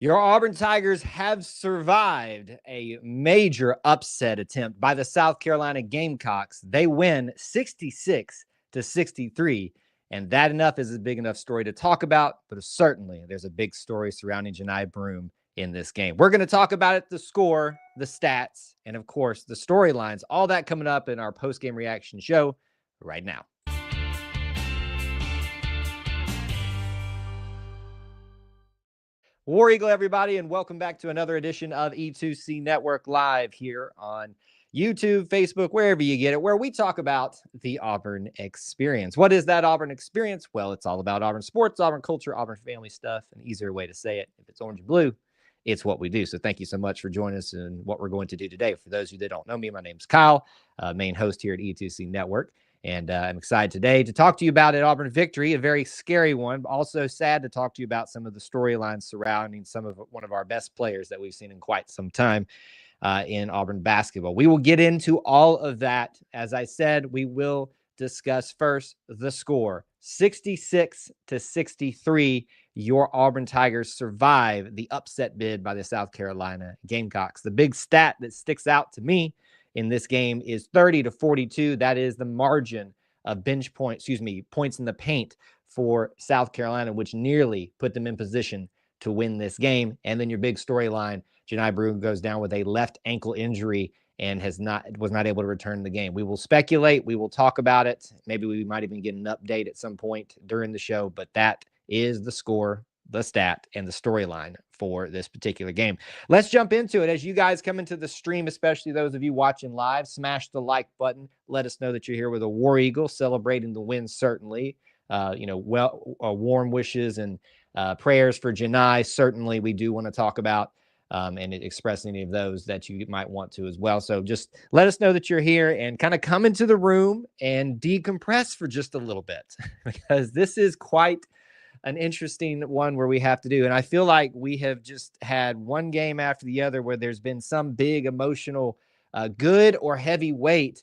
Your Auburn Tigers have survived a major upset attempt by the South Carolina Gamecocks. They win 66-63, and that enough is a big enough story to talk about, but certainly there's a big story surrounding Johni Broome in this game. We're going to talk about it, the score, the stats, and of course, the storylines, all that coming up in our post-game reaction show right now. War Eagle, everybody, and welcome back to another edition of E2C Network Live here on YouTube, Facebook, wherever you get it, where we talk about the Auburn experience. What is that Auburn experience? Well, it's all about Auburn sports, Auburn culture, Auburn family stuff. An easier way to say it, if it's orange and blue, it's what we do. So thank you so much for joining us in what we're going to do today. For those of you that don't know me, my name's Kyle, main host here at E2C Network. And I'm excited today to talk to you about an Auburn victory, a very scary one, but also sad to talk to you about some of the storylines surrounding one of our best players that we've seen in quite some time in Auburn basketball. We will get into all of that. As I said, we will discuss first the score. 66-63, your Auburn Tigers survive the upset bid by the South Carolina Gamecocks. The big stat that sticks out to me in this game is 30-42. That is the margin of points in the paint for South Carolina, which nearly put them in position to win this game. And then your big storyline, Johni Broome goes down with a left ankle injury and was not able to return the game. We will speculate. We will talk about it. Maybe we might even get an update at some point during the show, but that is the score, the stat, and the storyline for this particular game. Let's jump into it. As you guys come into the stream, especially those of you watching live, smash the like button. Let us know that you're here with a War Eagle celebrating the win, certainly. Warm wishes and prayers for Johni. Certainly, we do want to talk about and express any of those that you might want to as well. So just let us know that you're here and kind of come into the room and decompress for just a little bit because this is quite an interesting one where we have to do. And I feel like we have just had one game after the other where there's been some big emotional, good or heavy weight.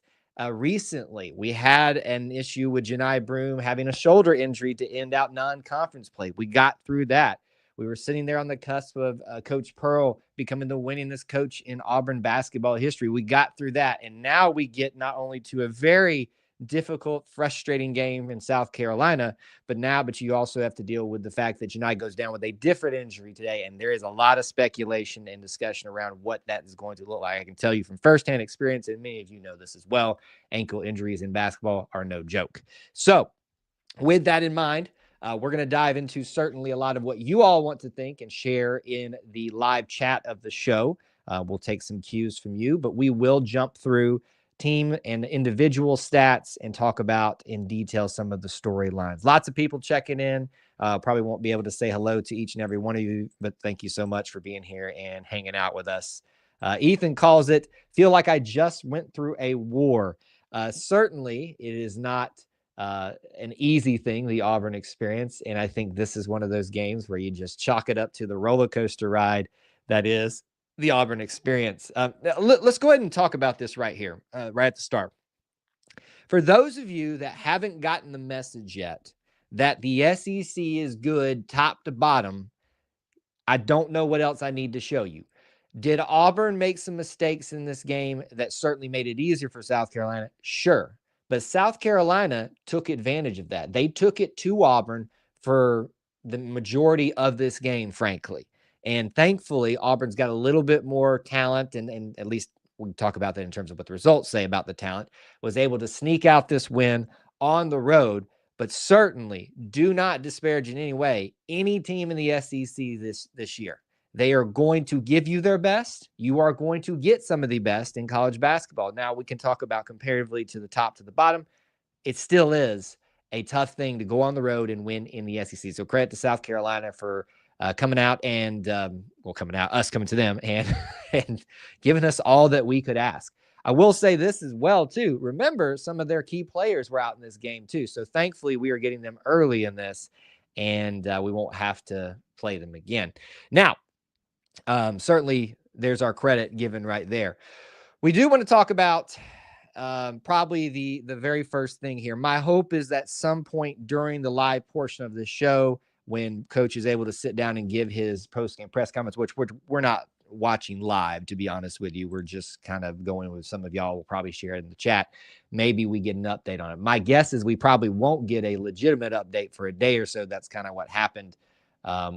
Recently, we had an issue with Johni Broome having a shoulder injury to end out non-conference play. We got through that. We were sitting there on the cusp of Coach Pearl becoming the winningest coach in Auburn basketball history. We got through that. And now we get not only to a very difficult, frustrating game in South Carolina, but you also have to deal with the fact that Johni goes down with a different injury today, and there is a lot of speculation and discussion around what that is going to look like. I can tell you from firsthand experience, and many of you know this as well, ankle injuries in basketball are no joke. So with that in mind, we're going to dive into certainly a lot of what you all want to think and share in the live chat of the show. We'll take some cues from you, but we will jump through team and individual stats and talk about in detail some of the storylines. Lots of people checking in. Probably won't be able to say hello to each and every one of you, but thank you so much for being here and hanging out with us. Ethan calls it, feel like I just went through a war. Certainly, it is not an easy thing, the Auburn experience, and I think this is one of those games where you just chalk it up to the roller coaster ride that is the Auburn experience. Let's go ahead and talk about this right here, right at the start. For those of you that haven't gotten the message yet that the SEC is good top to bottom, I don't know what else I need to show you. Did Auburn make some mistakes in this game that certainly made it easier for South Carolina? Sure. But South Carolina took advantage of that. They took it to Auburn for the majority of this game, frankly. And thankfully, Auburn's got a little bit more talent, and at least we can talk about that in terms of what the results say about the talent, was able to sneak out this win on the road. But certainly do not disparage in any way any team in the SEC this year. They are going to give you their best. You are going to get some of the best in college basketball. Now, we can talk about comparatively to the top to the bottom. It still is a tough thing to go on the road and win in the SEC. So credit to South Carolina for coming out and, us coming to them and giving us all that we could ask. I will say this as well, too. Remember, some of their key players were out in this game, too. So thankfully, we are getting them early in this, and we won't have to play them again. Now, certainly, there's our credit given right there. We do want to talk about probably the very first thing here. My hope is that some point during the live portion of the show, when coach is able to sit down and give his post-game press comments, which we're not watching live, to be honest with you. We're just kind of going with some of y'all will probably share it in the chat. Maybe we get an update on it. My guess is we probably won't get a legitimate update for a day or so. That's kind of what happened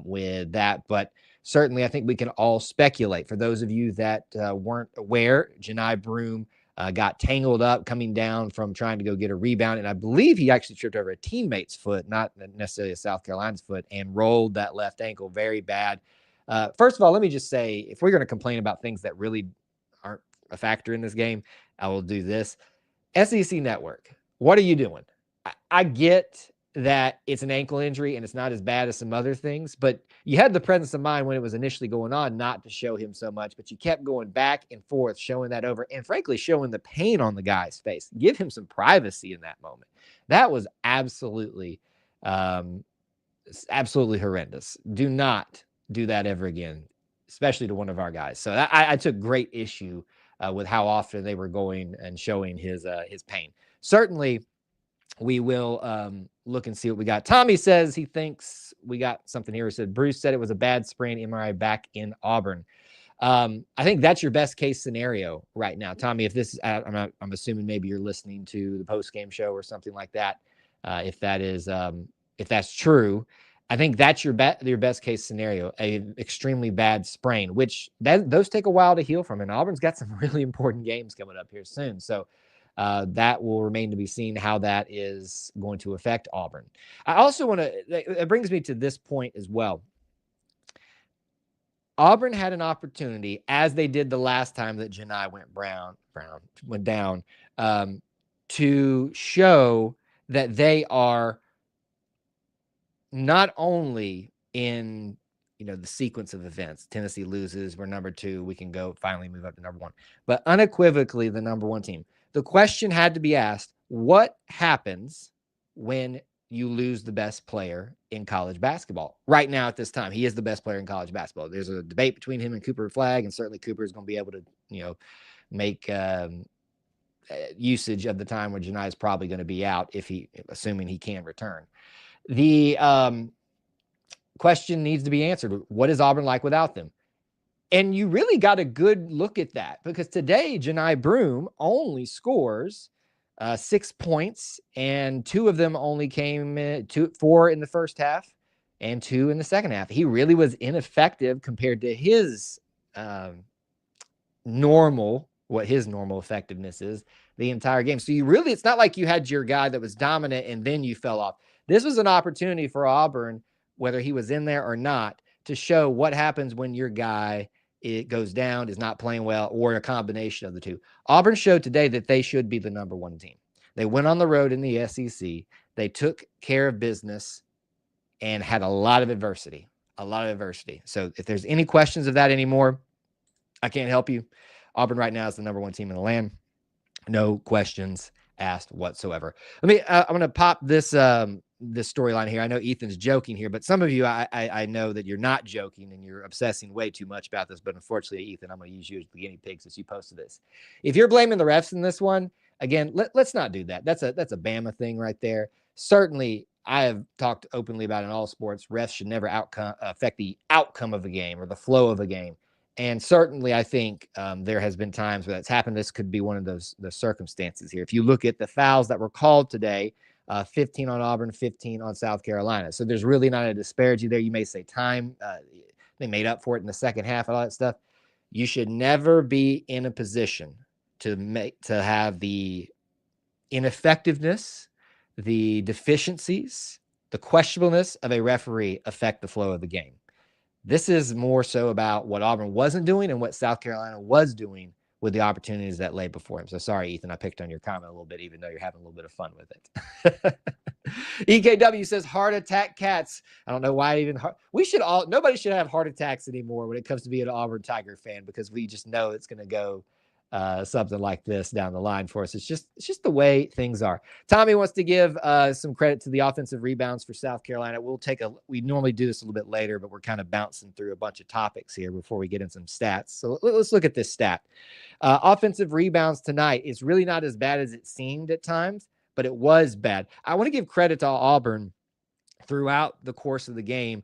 with that. But certainly, I think we can all speculate. For those of you that weren't aware, Johni Broome got tangled up coming down from trying to go get a rebound. And I believe he actually tripped over a teammate's foot, not necessarily a South Carolina's foot, and rolled that left ankle very bad. First of all, let me just say, if we're going to complain about things that really aren't a factor in this game, I will do this. SEC Network, what are you doing? I get that it's an ankle injury and it's not as bad as some other things, but you had the presence of mind when it was initially going on not to show him so much, but you kept going back and forth, showing that over and frankly, showing the pain on the guy's face. Give him some privacy in that moment. That was absolutely horrendous. Do not do that ever again, especially to one of our guys. So I took great issue with how often they were going and showing his pain. Certainly, we will look and see what we got. Tommy says he thinks we got something here. He said Bruce said it was a bad sprain MRI back in Auburn. I think that's your best case scenario right now, Tommy. If this, I'm assuming maybe you're listening to the post game show or something like that. If that's true, I think that's your best case scenario, an extremely bad sprain, which those take a while to heal from. And Auburn's got some really important games coming up here soon. So that will remain to be seen how that is going to affect Auburn. I also want to, it brings me to this point as well. Auburn had an opportunity, as they did the last time that Johni went down, to show that they are not only in, the sequence of events. Tennessee loses, we're number 2, we can go finally move up to number 1, but unequivocally the number 1 team. The question had to be asked, what happens when you lose the best player in college basketball? Right now at this time, he is the best player in college basketball. There's a debate between him and Cooper Flagg, and certainly Cooper is going to be able to, make usage of the time where Johni is probably going to be out, assuming he can return. The question needs to be answered. What is Auburn like without them? And you really got a good look at that, because today Johni Broome only scores 6 points, and 2 of them only came 4 in the first half and 2 in the second half. He really was ineffective compared to his normal effectiveness is the entire game. So it's not like you had your guy that was dominant and then you fell off. This was an opportunity for Auburn, whether he was in there or not, to show what happens when your guy goes down, is not playing well, or a combination of the two. Auburn showed today that they should be the number 1 team. They went on the road in the SEC. They took care of business and had a lot of adversity. So if there's any questions of that anymore, I can't help you. Auburn right now is the number 1 team in the land. No questions asked whatsoever. I'm going to pop this storyline here. I know Ethan's joking here, but some of you, I know that you're not joking and you're obsessing way too much about this. But unfortunately, Ethan, I'm going to use you as the guinea pig since you posted this. If you're blaming the refs in this one, again, let's not do that. That's a Bama thing right there. Certainly, I have talked openly about in all sports, refs should never affect the outcome of a game or the flow of a game. And certainly, I think there has been times where that's happened. This could be one of the circumstances here. If you look at the fouls that were called today, 15 on Auburn, 15 on South Carolina. So there's really not a disparity there. You may say time. They made up for it in the second half, all that stuff. You should never be in a position to have the ineffectiveness, the deficiencies, the questionableness of a referee affect the flow of the game. This is more so about what Auburn wasn't doing and what South Carolina was doing with the opportunities that lay before him. So sorry, Ethan, I picked on your comment a little bit, even though you're having a little bit of fun with it. EKW says heart attack cats. I don't know why nobody should have heart attacks anymore when it comes to being an Auburn Tiger fan, because we just know it's going to go something like this down the line for us. It's just the way things are. Tommy wants to give some credit to the offensive rebounds for South Carolina. We normally do this a little bit later, but we're kind of bouncing through a bunch of topics here before we get in some stats. So let's look at this stat. Offensive rebounds tonight is really not as bad as it seemed at times, but it was bad. I want to give credit to Auburn throughout the course of the game.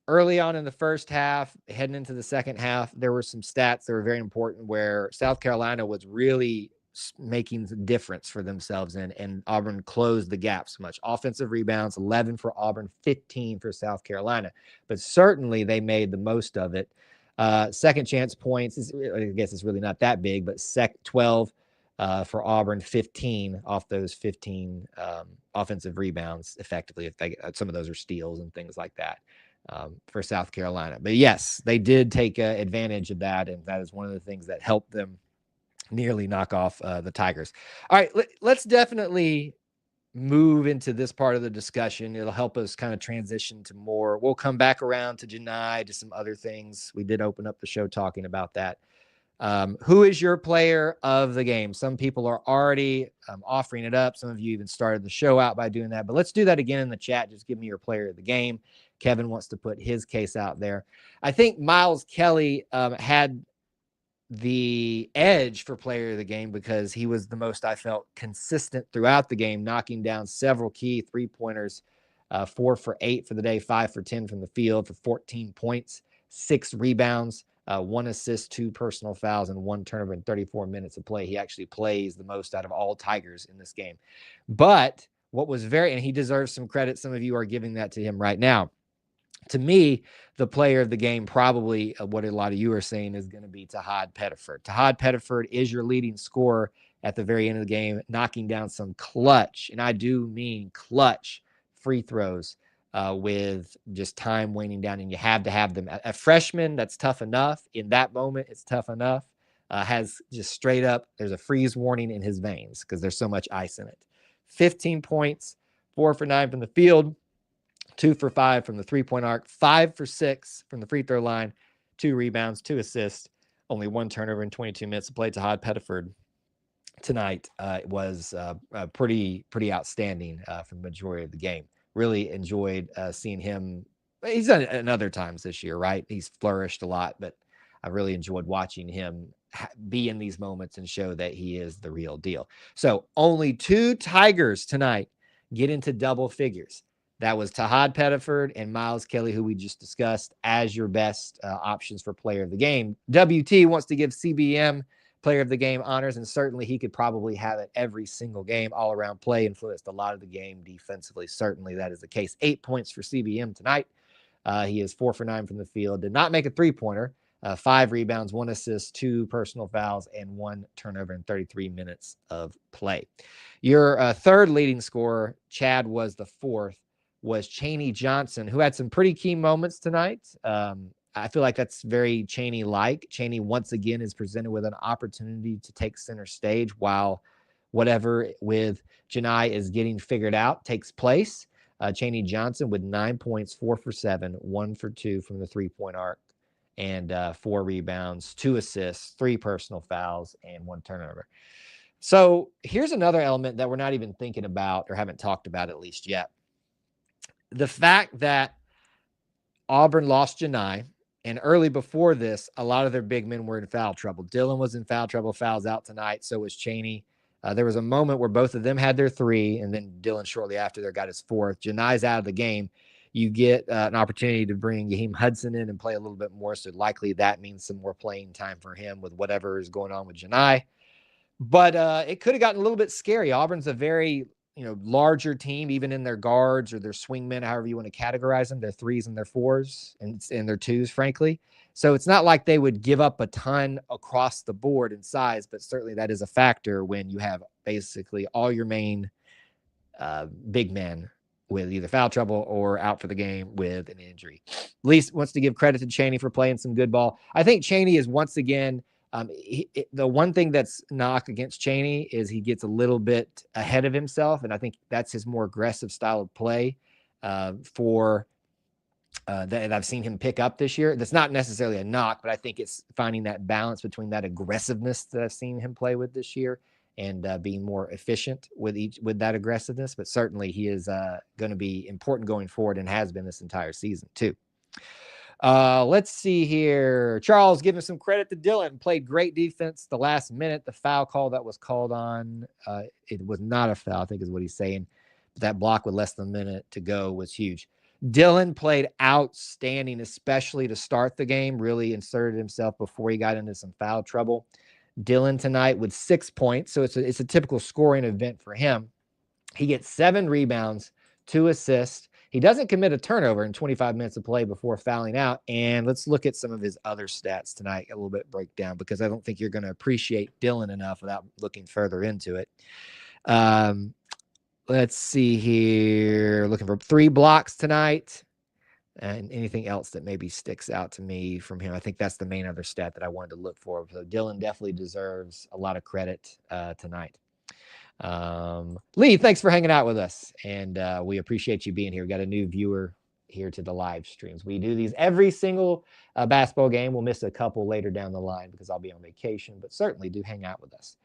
Early on in the first half, heading into the second half, there were some stats that were very important where South Carolina was really making the difference for themselves, and Auburn closed the gap so much. Offensive rebounds, 11 for Auburn, 15 for South Carolina. But certainly they made the most of it. Second chance points, I guess it's really not that big, but 12 for Auburn, 15 off those 15 offensive rebounds effectively. If they, some of those are steals and things like that. For South Carolina. But yes, they did take advantage of that, and that is one of the things that helped them nearly knock off the Tigers. All right, let's definitely move into this part of the discussion. It'll help us kind of transition to more. We'll come back around to Johni, to some other things. We did open up the show talking about that. Who is your player of the game? Some people are already offering it up. Some of you even started the show out by doing that, but let's do that again in the chat. Just give me your player of the game. Kevin wants to put his case out there. I think Miles Kelly had the edge for player of the game because he was the most, I felt, consistent throughout the game, knocking down several key three-pointers, 4 for 8 for the day, 5 for 10 from the field for 14 points, 6 rebounds, 1 assist, 2 personal fouls, and 1 turnover in 34 minutes of play. He actually plays the most out of all Tigers in this game. But what was and he deserves some credit. Some of you are giving that to him right now. To me, the player of the game, probably what a lot of you are saying, is going to be Tahad Pettiford. Tahad Pettiford is your leading scorer at the very end of the game, knocking down some clutch, and I do mean clutch, free throws with just time waning down, and you have to have them. A freshman, that's tough enough. In that moment, it's tough enough. Has just straight up, there's a freeze warning in his veins because there's so much ice in it. 15 points, 4 for 9 from the field, 2 for 5 from the three-point arc, 5 for 6 from the free throw line, 2 rebounds, 2 assists, only 1 turnover in 22 minutes of play. Tahad Pettiford tonight was pretty outstanding for the majority of the game. Really enjoyed seeing him. He's done it in other times this year, right? He's flourished a lot, but I really enjoyed watching him be in these moments and show that he is the real deal. So only 2 Tigers tonight get into double figures. That was Tahad Pettiford and Miles Kelly, who we just discussed as your best options for player of the game. WT wants to give CBM player of the game honors, and certainly he could probably have it every single game. All-around play, influenced a lot of the game defensively. Certainly that is the case. 8 points for CBM tonight. He is 4 for 9 from the field. Did not make a three-pointer. 5 rebounds, 1 assist, 2 personal fouls, and 1 turnover in 33 minutes of play. Your third leading scorer, Chad, was the fourth, was Chaney Johnson, who had some pretty key moments tonight. I feel like that's very Chaney-like. Chaney, once again, is presented with an opportunity to take center stage while whatever with Johni is getting figured out takes place. Chaney Johnson with 9 points, 4 for 7, 1 for 2 from the three-point arc, and 4 rebounds, 2 assists, 3 personal fouls, and 1 turnover. So here's another element that we're not even thinking about or haven't talked about at least yet. The fact that Auburn lost Johni, and early before this, a lot of their big men were in foul trouble. Dylan was in foul trouble, fouls out tonight. So was Chaney. There was a moment where both of them had their 3, and then Dylan shortly after there got his 4th. Johni's out of the game. You get an opportunity to bring Yaheem Hudson in and play a little bit more. So likely that means some more playing time for him with whatever is going on with Johni. But it could have gotten a little bit scary. Auburn's a very larger team, even in their guards or their swingmen, however you want to categorize them, their 3s and their 4s and their 2s, frankly. So it's not like they would give up a ton across the board in size, but certainly that is a factor when you have basically all your main big men with either foul trouble or out for the game with an injury. Least wants to give credit to Chaney for playing some good ball. I think Chaney is once again, the one thing that's knock against Chaney is he gets a little bit ahead of himself, and I think that's his more aggressive style of play that I've seen him pick up this year. That's not necessarily a knock, but I think it's finding that balance between that aggressiveness that I've seen him play with this year and being more efficient with that aggressiveness. But certainly he is going to be important going forward and has been this entire season too. Let's see here. Charles giving some credit to Dylan. Played great defense the last minute. The foul call that was called on, it was not a foul, I think is what he's saying. That block with less than a minute to go was huge. Dylan played outstanding, especially to start the game, really inserted himself before he got into some foul trouble. Dylan tonight with 6 points, so it's a typical scoring event for him. He gets 7 rebounds, 2 assists. He doesn't commit a turnover in 25 minutes of play before fouling out. And let's look at some of his other stats tonight, a little bit breakdown, because I don't think you're going to appreciate Dylan enough without looking further into it. Let's see here. Looking for 3 blocks tonight. And anything else that maybe sticks out to me from him. I think that's the main other stat that I wanted to look for. So Dylan definitely deserves a lot of credit tonight. Lee, thanks for hanging out with us. And we appreciate you being here. We got a new viewer here to the live streams. We do these every single basketball game. We'll miss a couple later down the line because I'll be on vacation, but certainly do hang out with us.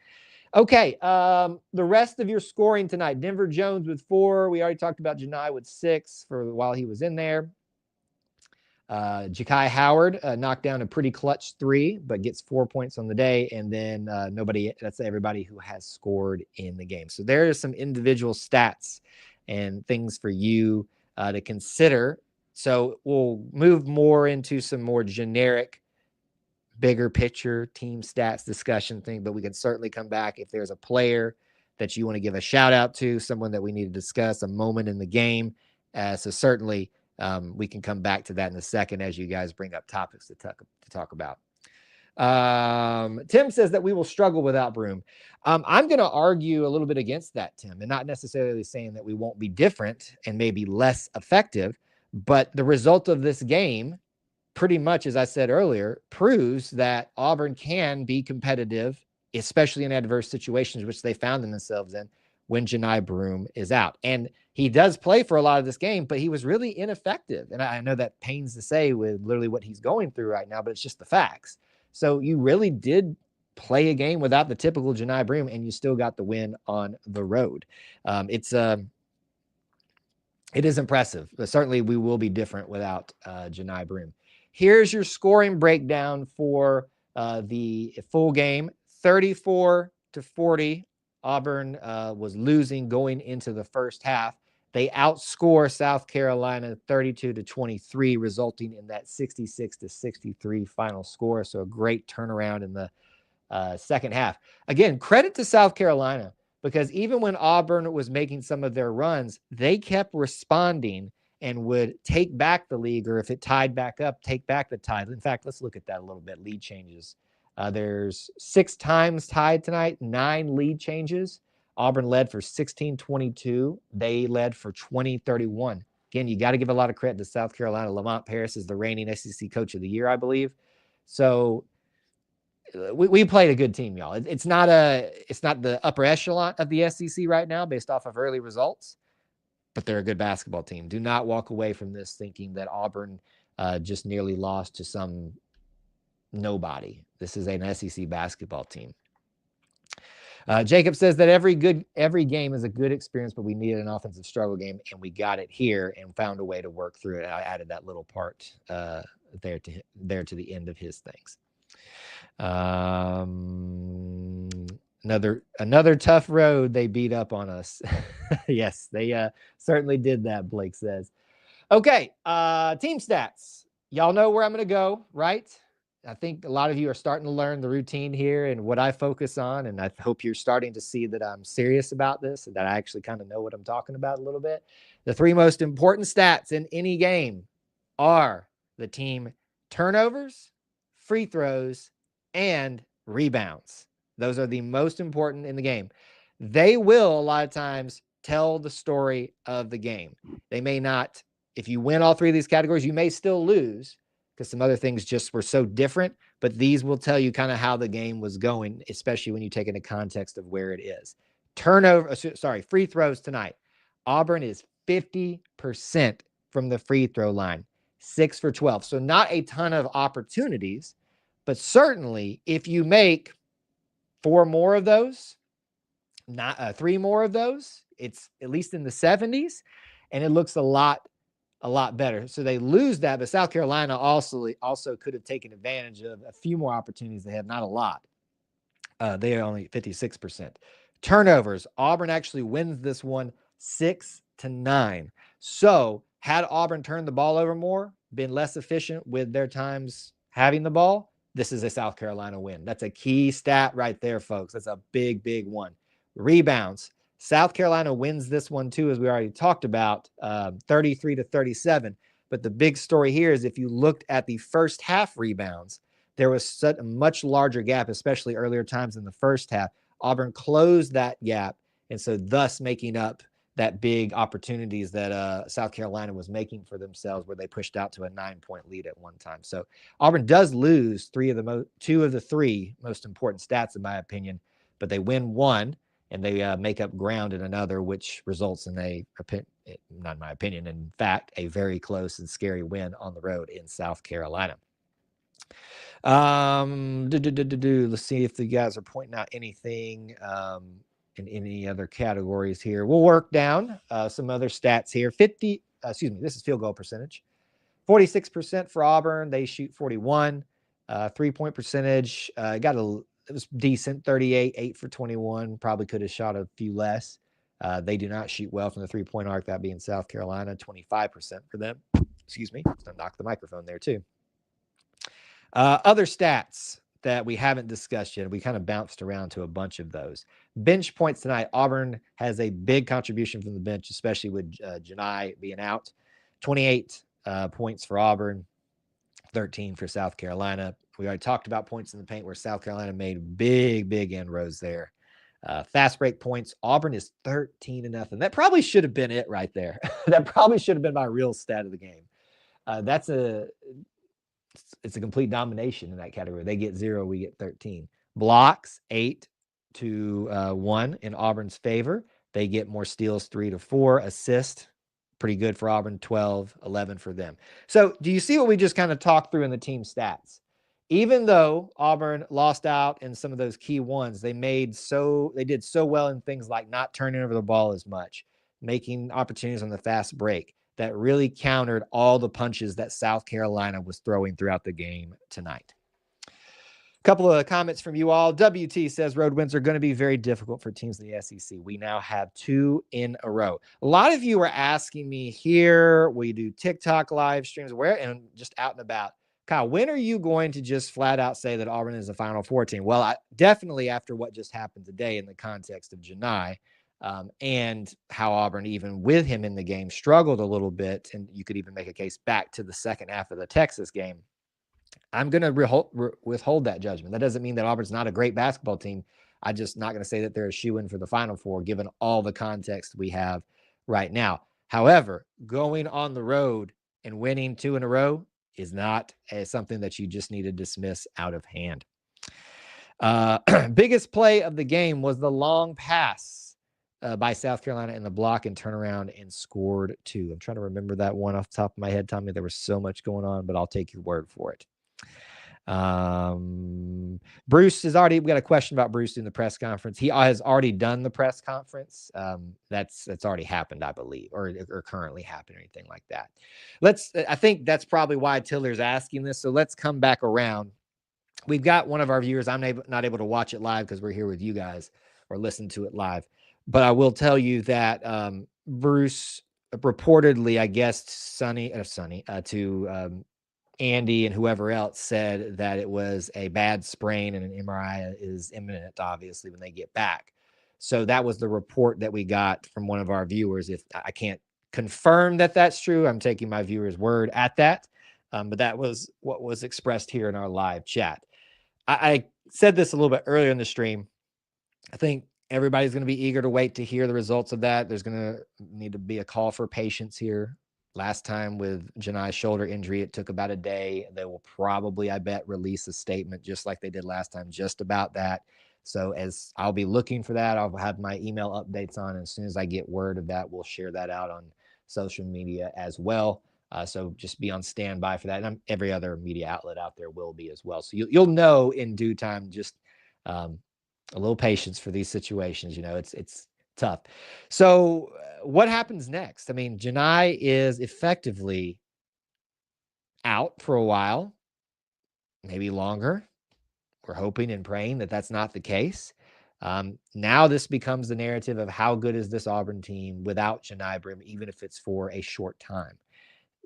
Okay, the rest of your scoring tonight. Denver Jones with 4. We already talked about Johni with 6 for while he was in there. Ja'Kai Howard knocked down a pretty clutch 3, but gets 4 points on the day. And then that's everybody who has scored in the game. So there are some individual stats and things for you to consider. So we'll move more into some more generic, bigger picture team stats discussion thing, but we can certainly come back if there's a player that you want to give a shout out to, someone that we need to discuss, a moment in the game. So certainly we can come back to that in a second as you guys bring up topics to talk about. Tim says that we will struggle without Broome. I'm going to argue a little bit against that, Tim, and not necessarily saying that we won't be different and maybe less effective, but the result of this game, pretty much, as I said earlier, proves that Auburn can be competitive, especially in adverse situations, which they found themselves in when Johni Broome is out. And he does play for a lot of this game, but he was really ineffective. And I know that pains to say with literally what he's going through right now, but it's just the facts. So you really did play a game without the typical Johni Broome, and you still got the win on the road. It is impressive, but certainly we will be different without Johni Broome. Here's your scoring breakdown for the full game. 34-40. Auburn was losing going into the first half. They outscore South Carolina 32-23, resulting in that 66-63 final score. So a great turnaround in the second half. Again, credit to South Carolina, because even when Auburn was making some of their runs, they kept responding and would take back the lead, or if it tied back up, take back the tie. In fact, let's look at that a little bit. Lead changes. There's 6 times tied tonight, 9 lead changes. Auburn led for 16-22. They led for 20-31. Again, you got to give a lot of credit to South Carolina. Lamont Paris is the reigning SEC Coach of the Year, I believe. So we played a good team, y'all. It's not the upper echelon of the SEC right now based off of early results, but they're a good basketball team. Do not walk away from this thinking that Auburn just nearly lost to some nobody. This is an SEC basketball team. Jacob says that every game is a good experience, but we needed an offensive struggle game, and we got it here and found a way to work through it. I added that little part there to the end of his things. Another tough road they beat up on us. Yes, they certainly did that, Blake says. Okay, team stats. Y'all know where I'm going to go, right? I think a lot of you are starting to learn the routine here and what I focus on, and I hope you're starting to see that I'm serious about this and that I actually kind of know what I'm talking about a little bit. The 3 most important stats in any game are the team turnovers, free throws, and rebounds. Those are the most important in the game. They will, a lot of times, tell the story of the game. They may not, if you win all 3 of these categories, you may still lose because some other things just were so different, but these will tell you kind of how the game was going, especially when you take into context of where it is. Free throws tonight. Auburn is 50% from the free throw line, 6 for 12. So not a ton of opportunities, but certainly if you make 4 more of those, not 3 more of those, it's at least in the 70s, and it looks a lot better. So they lose that, but South Carolina also could have taken advantage of a few more opportunities they had, not a lot. They are only 56%. Turnovers. Auburn actually wins this one 6-9. So had Auburn turned the ball over more, been less efficient with their times having the ball, this is a South Carolina win. That's a key stat right there, folks. That's a big, big one. Rebounds. South Carolina wins this one too, as we already talked about, 33-37. But the big story here is if you looked at the first half rebounds, there was such a much larger gap, especially earlier times in the first half. Auburn closed that gap, and so thus making up that big opportunities that South Carolina was making for themselves, where they pushed out to a 9-point lead at one time. So Auburn does lose two of the three most important stats, in my opinion, but they win one and they make up ground in another, which results in not in my opinion, in fact, a very close and scary win on the road in South Carolina. Let's see if the guys are pointing out anything in any other categories here. We'll work down some other stats here. This is field goal percentage. 46% for Auburn. They shoot 41. 3-point percentage, it was decent, 38, 8 for 21. Probably could have shot a few less. They do not shoot well from the 3-point arc, that being South Carolina, 25% for them. Excuse me. Let's knock the microphone there too. Other stats that we haven't discussed yet, we kind of bounced around to a bunch of those. Bench points tonight. Auburn has a big contribution from the bench, especially with Johni being out. 28 points for Auburn, 13 for South Carolina. We already talked about points in the paint where South Carolina made big, big inroads there. Fast break points. Auburn is 13-0. That probably should have been it right there. That probably should have been my real stat of the game. It's a complete domination in that category. They get 0, we get 13. Blocks, 8-1 in Auburn's favor. They get more steals, 3-4. Assist, pretty good for Auburn, 12, 11 for them. So do you see what we just kind of talked through in the team stats? Even though Auburn lost out in some of those key ones, they did so well in things like not turning over the ball as much, making opportunities on the fast break, that really countered all the punches that South Carolina was throwing throughout the game tonight. A couple of comments from you all. WT says road wins are going to be very difficult for teams in the SEC. We now have 2 in a row. A lot of you are asking me here, we do TikTok live streams, and just out and about, Kyle, when are you going to just flat out say that Auburn is a Final Four team? Well, definitely after what just happened today in the context of Johni, and how Auburn, even with him in the game, struggled a little bit. And you could even make a case back to the second half of the Texas game. I'm going to withhold that judgment. That doesn't mean that Auburn's not a great basketball team. I'm just not going to say that they're a shoo-in for the Final Four, given all the context we have right now. However, going on the road and winning 2 in a row is not something that you just need to dismiss out of hand. Biggest play of the game was the long pass by South Carolina in the block and turnaround and scored 2. I'm trying to remember that one off the top of my head, Tommy. There was so much going on, but I'll take your word for it. Bruce we got a question about Bruce in the press conference. He has already done the press conference. That's already happened, I believe, or currently happened or anything like that. I think that's probably why Tiller's asking this. So let's come back around. We've got one of our viewers. I'm not able to watch it live because we're here with you guys or listen to it live. But I will tell you that Bruce reportedly, I guess, to Andy and whoever else said that it was a bad sprain and an MRI is imminent, obviously, when they get back. So that was the report that we got from one of our viewers. If I can't confirm that that's true, I'm taking my viewer's word at that. But that was what was expressed here in our live chat. I said this a little bit earlier in the stream. I think everybody's going to be eager to wait to hear the results of that. There's going to need to be a call for patience here. Last time with Johni's shoulder injury, it took about a day. They will probably, I bet, release a statement just like they did last time, just about that. So as I'll be looking for that, I'll have my email updates on. And as soon as I get word of that, we'll share that out on social media as well. So just be on standby for that. And every other media outlet out there will be as well. So you'll know in due time. Just a little patience for these situations. It's tough. So what happens next? I mean, Johni is effectively out for a while, maybe longer. We're hoping and praying that that's not the case. Now this becomes the narrative of how good is this Auburn team without Johni Broome, even if it's for a short time.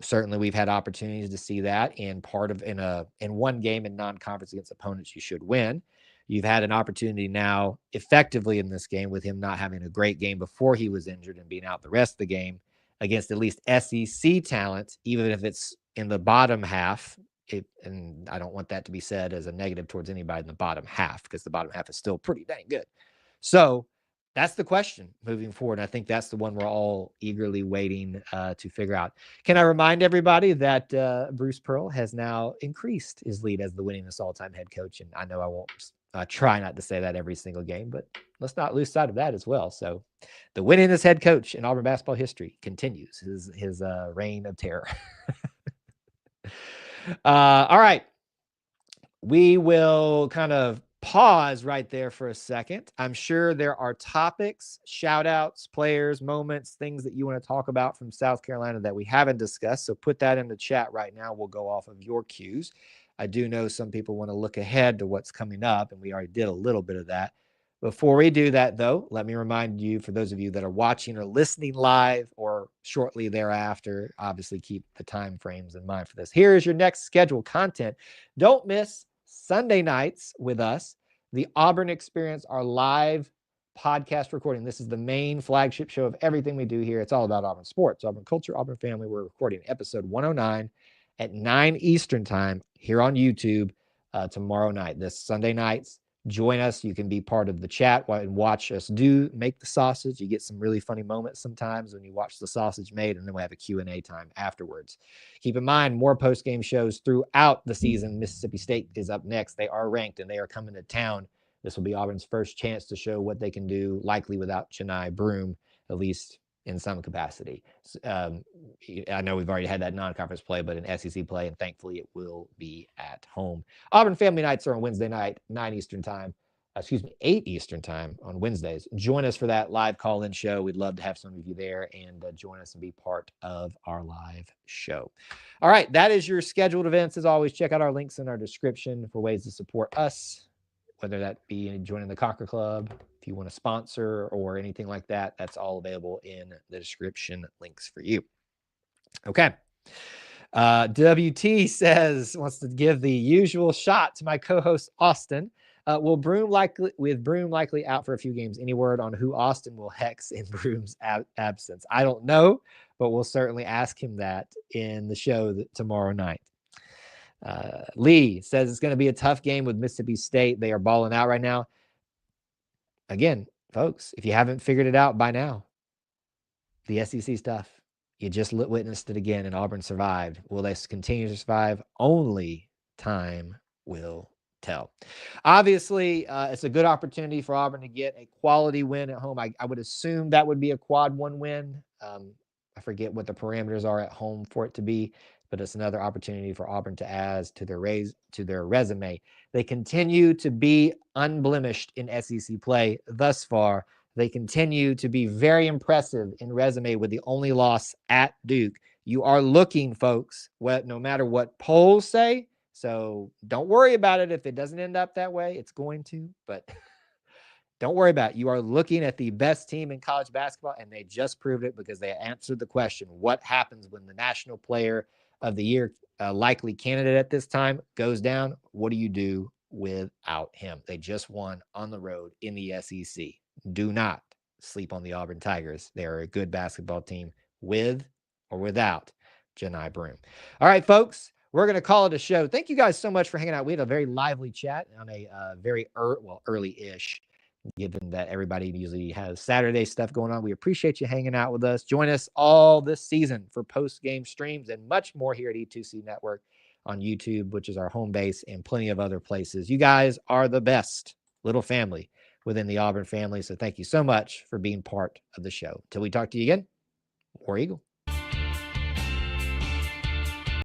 Certainly, we've had opportunities to see that in one game in non-conference against opponents you should win. You've had an opportunity now effectively in this game with him not having a great game before he was injured and being out the rest of the game against at least SEC talent, even if it's in the bottom half. And I don't want that to be said as a negative towards anybody in the bottom half, because the bottom half is still pretty dang good. So that's the question moving forward. And I think that's the one we're all eagerly waiting to figure out. Can I remind everybody that Bruce Pearl has now increased his lead as the winningest all-time head coach? And I know I won't try not to say that every single game, but let's not lose sight of that as well. So the winningest head coach in Auburn basketball history continues his reign of terror. All right. We will kind of pause right there for a second. I'm sure there are topics, shout outs, players, moments, things that you want to talk about from South Carolina that we haven't discussed. So put that in the chat right now. We'll go off of your cues. I do know some people want to look ahead to what's coming up, and we already did a little bit of that. Before we do that, though, let me remind you, for those of you that are watching or listening live or shortly thereafter, obviously keep the time frames in mind for this. Here is your next scheduled content. Don't miss Sunday nights with us, the Auburn Experience, our live podcast recording. This is the main flagship show of everything we do here. It's all about Auburn sports, Auburn culture, Auburn family. We're recording episode 109 at 9 Eastern time here on YouTube tomorrow night. This Sunday nights. Join us. You can be part of the chat and watch us make the sausage. You get some really funny moments sometimes when you watch the sausage made, and then we have a Q&A time afterwards. Keep in mind, more post-game shows throughout the season. Mississippi State is up next. They are ranked, and they are coming to town. This will be Auburn's first chance to show what they can do, likely without Johni Broome, at least in some capacity. I know we've already had that non-conference play, but in SEC play, and thankfully it will be at home. Auburn Family Nights are on Wednesday night, 8 Eastern time on Wednesdays. Join us for that live call-in show. We'd love to have some of you there and join us and be part of our live show. All right, that is your scheduled events. As always, check out our links in our description for ways to support us, whether that be joining the Conquer Club, if you want to sponsor or anything like that. That's all available in the description links for you. Okay. WT wants to give the usual shot to my co-host Austin. With Broome likely out for a few games, any word on who Austin will hex in Broome's absence? I don't know, but we'll certainly ask him that in the show tomorrow night. Lee says it's going to be a tough game with Mississippi State. They are balling out right now. Again, folks, if you haven't figured it out by now, the SEC stuff, you just witnessed it again, and Auburn survived. Will they continue to survive? Only time will tell. Obviously, it's a good opportunity for Auburn to get a quality win at home. I would assume that would be a quad 1 win. I forget what the parameters are at home for it to be, but it's another opportunity for Auburn to add to their resume. They continue to be unblemished in SEC play thus far. They continue to be very impressive in resume with the only loss at Duke. You are looking, folks, no matter what polls say. So don't worry about it if it doesn't end up that way. It's going to, but don't worry about it. You are looking at the best team in college basketball, and they just proved it because they answered the question, what happens when the National Player of the Year likely candidate at this time goes down? What do you do without him? They just won on the road in the SEC. Do not sleep on the Auburn Tigers. They are a good basketball team with or without Johni Broome. All right, folks, we're going to call it a show. Thank you guys so much for hanging out. We had a very lively chat on a very early-ish, given that everybody usually has Saturday stuff going on. We appreciate you hanging out with us. Join us all this season for post-game streams and much more here at E2C Network on YouTube, which is our home base, and plenty of other places. You guys are the best little family within the Auburn family. So thank you so much for being part of the show. Till we talk to you again, War Eagle.